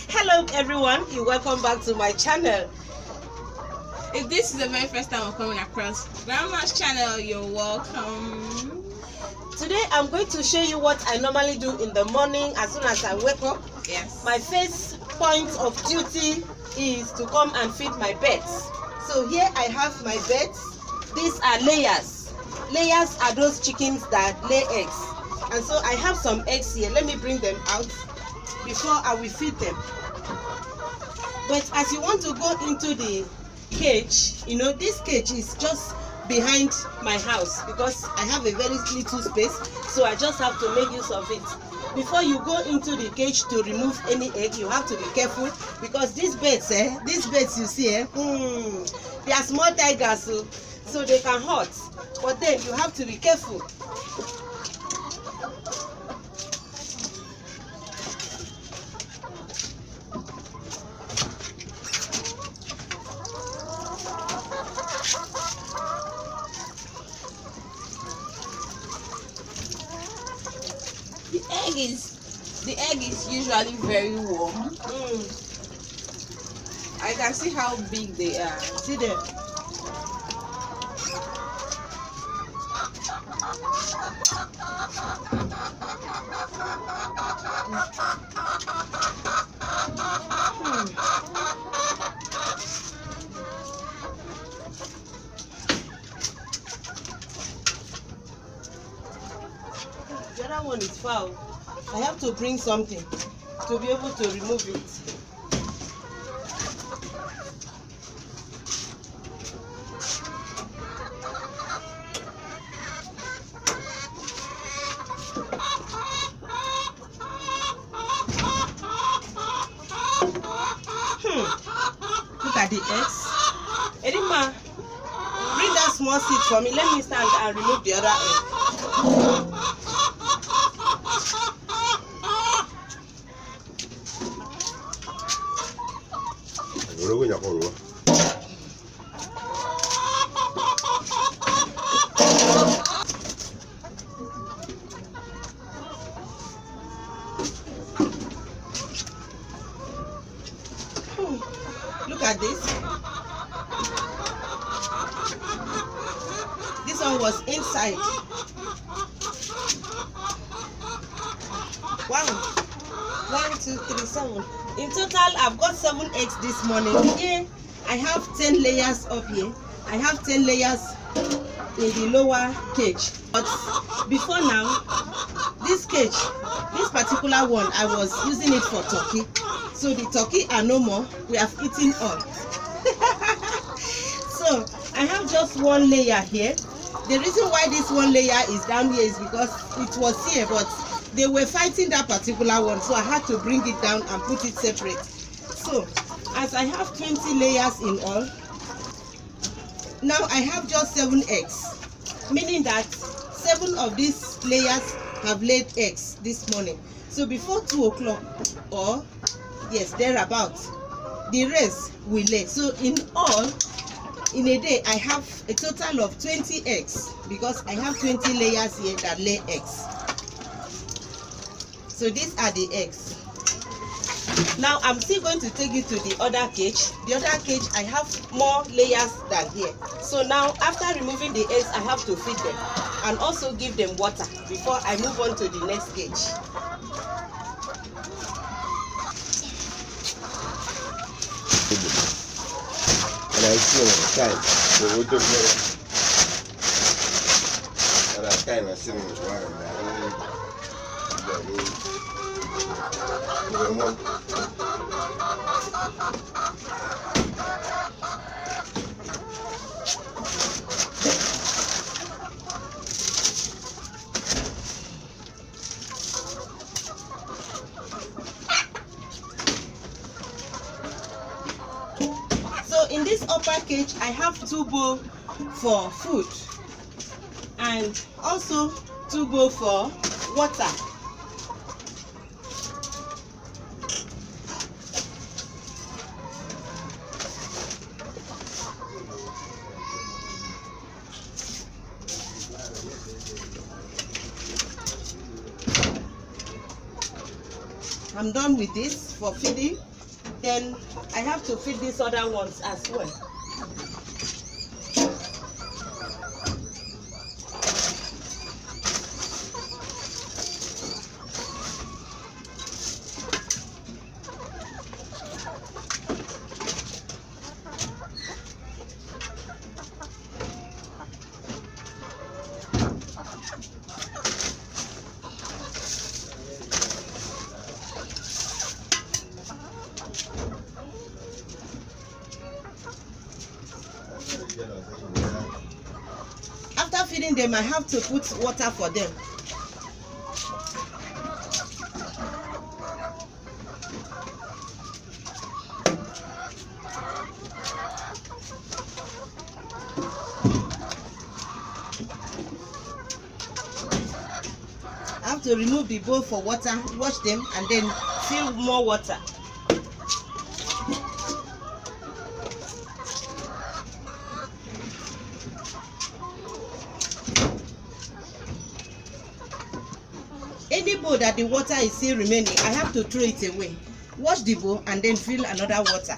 Hello everyone, you welcome back to my channel. If this is the very first time I'm coming across Grandma's channel, you're welcome. Today I'm going to show you what I normally do in the morning as soon as I wake up. Yes. My first point of duty is to come and feed my birds. So here I have my birds. These are layers. Layers are those chickens that lay eggs. And so I have some eggs here. Let me bring them out before I will feed them. But as you want to go into the cage, you know, this cage is just behind my house because I have a very little space, so I just have to make use of it. Before you go into the cage to remove any egg, you have to be careful because these birds you see, they are small tigers, so they can hurt. But then you have to be careful. The egg is usually very warm. I can see how big they are. See them? The other one is foul. I have to bring something to be able to remove it. Look at the eggs. Edima, bring that small seed for me. Let me stand and remove the other egg. Look at this. This one was inside. Wow. 1, 2, 3, 7. In total, I've got 7 eggs this morning. Here, I have 10 layers up here. I have 10 layers in the lower cage. But before now, this cage, this particular one, I was using it for turkey. So the turkey are no more. We have eaten all. So I have just 1 layer here. The reason why this 1 layer is down here is because it was here, but they were fighting that particular one, so I had to bring it down and put it separate. So as I have 20 layers in all, now I have just 7 eggs, meaning that 7 of these layers have laid eggs this morning. So before 2 o'clock, or yes, thereabout, the rest will lay. So in all, in a day, I have a total of 20 eggs because I have 20 layers here that lay eggs. So these are the eggs. Now I'm still going to take it to the other cage. The other cage, I have more layers than here. So now after removing the eggs, I have to feed them and also give them water before I move on to the next cage. And I see on time, so we'll do it. And I kind of see So in this upper cage, I have 2 bowls for food and also 2 bowls for water. I'm done with this for feeding. Then I have to feed these other ones as well. After feeding them, I have to put water for them. I have to remove the bowl for water, wash them, and then fill more water. Any bowl that the water is still remaining, I have to throw it away. Wash the bowl and then fill another water.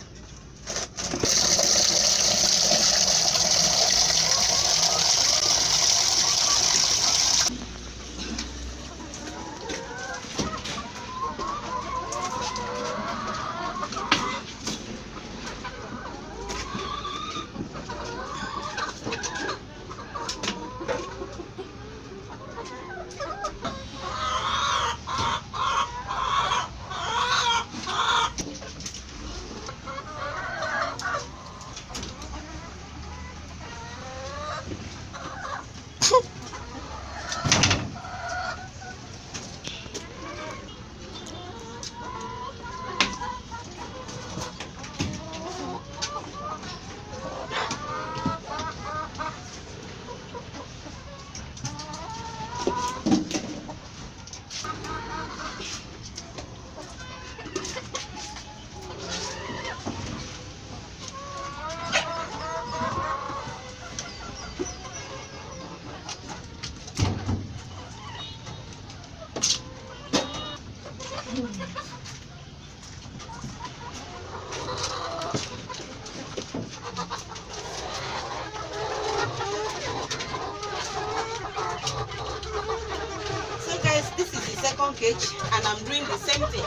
Cage, and I'm doing the same thing.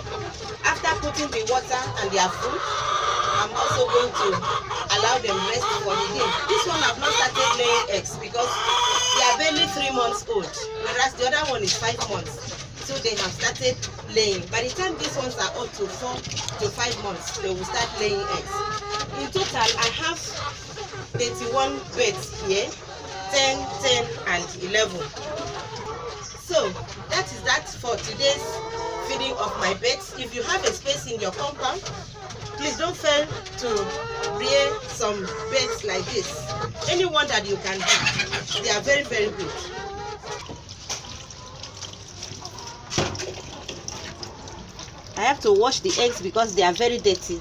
After putting the water and their food, I'm also going to allow them rest for the day. This one I've not started laying eggs because they are barely 3 months old, whereas the other one is 5 months. So they have started laying. By the time these ones are up to 4 to 5 months, they will start laying eggs. In total, I have 31 birds here, 10, 10, and 11. So that is that for today's feeding of my birds. If you have a space in your compound, please don't fail to rear some birds like this. Any one that you can do. They are very, very good. I have to wash the eggs because they are very dirty.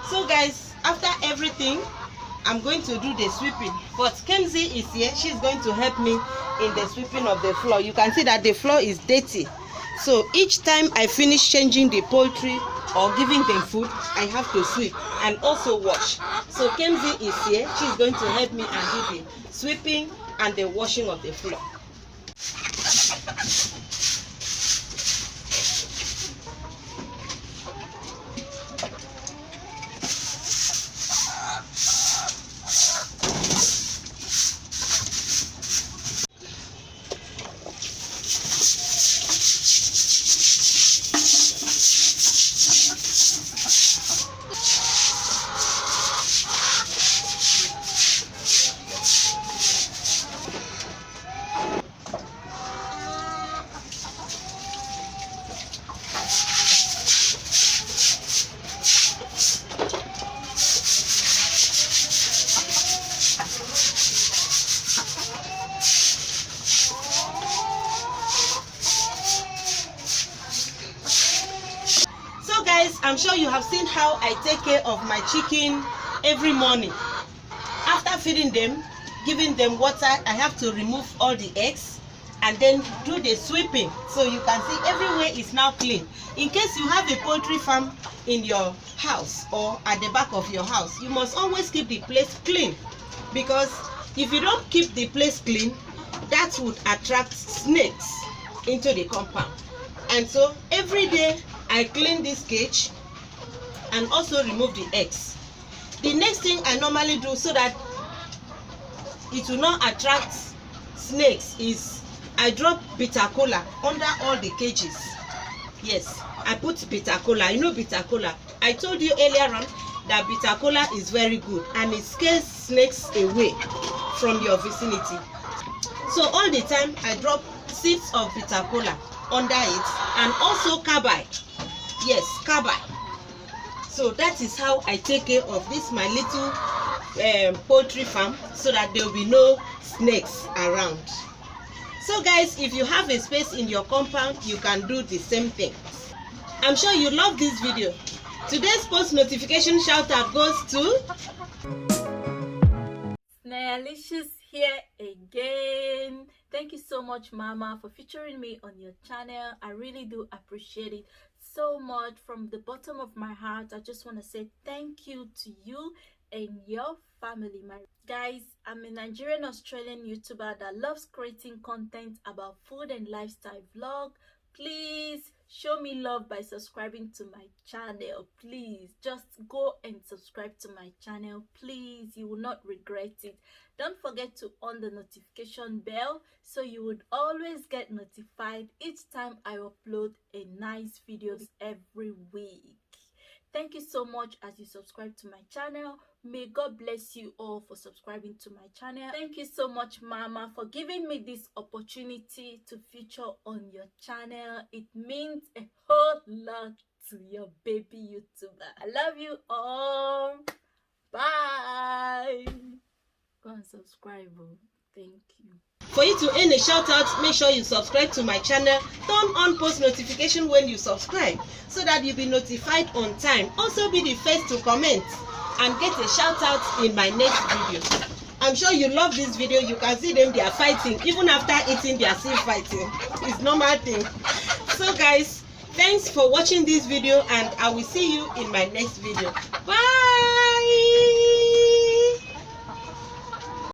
So guys, after everything, I'm going to do the sweeping. But Kenzie is here. She's going to help me in the sweeping of the floor. You can see that the floor is dirty. So each time I finish changing the poultry or giving them food, I have to sweep and also wash. So Kenzie is here. She's going to help me and do the sweeping and the washing of the floor. I'm sure you have seen how I take care of my chicken every morning. After feeding them, giving them water, I have to remove all the eggs and then do the sweeping. So you can see everywhere is now clean. In case you have a poultry farm in your house or at the back of your house, you must always keep the place clean, because if you don't keep the place clean, that would attract snakes into the compound. And so every day I clean this cage and also remove the eggs. The next thing I normally do so that it will not attract snakes is I drop bitter kola under all the cages. Yes, I put bitter kola. You know bitter kola. I told you earlier on that bitter kola is very good and it scares snakes away from your vicinity. So all the time I drop seeds of bitter kola under it and also carbide. Yes, carbide. So that is how I take care of this my little poultry farm, so that there will be no snakes around. So guys, if you have a space in your compound, you can do the same thing. I'm sure you love this video. Today's post notification shout out goes to Snailicious here again. Thank you so much, Mama, for featuring me on your channel. I really do appreciate it so much. From the bottom of my heart, I just want to say thank you to you and your family. My guys, I'm a Nigerian Australian YouTuber that loves creating content about food and lifestyle vlog. Please show me love by subscribing to my channel. Please just go and subscribe to my channel. Please, you will not regret it. Don't forget to on the notification bell so you would always get notified each time I upload a nice video every week. Thank you so much as you subscribe to my channel. May God bless you all for subscribing to my channel. Thank you so much, Mama, for giving me this opportunity to feature on your channel. It means a whole lot to your baby YouTuber. I love you all. Bye. Go and subscribe. Thank you. For you to earn a shout out, make sure you subscribe to my channel. Turn on post notification when you subscribe so that you'll be notified on time. Also be the first to comment and get a shout out in my next video. I'm sure you love this video. You can see them, they are fighting. Even after eating, they are still fighting. It's normal thing. So guys, thanks for watching this video and I will see you in my next video. Bye.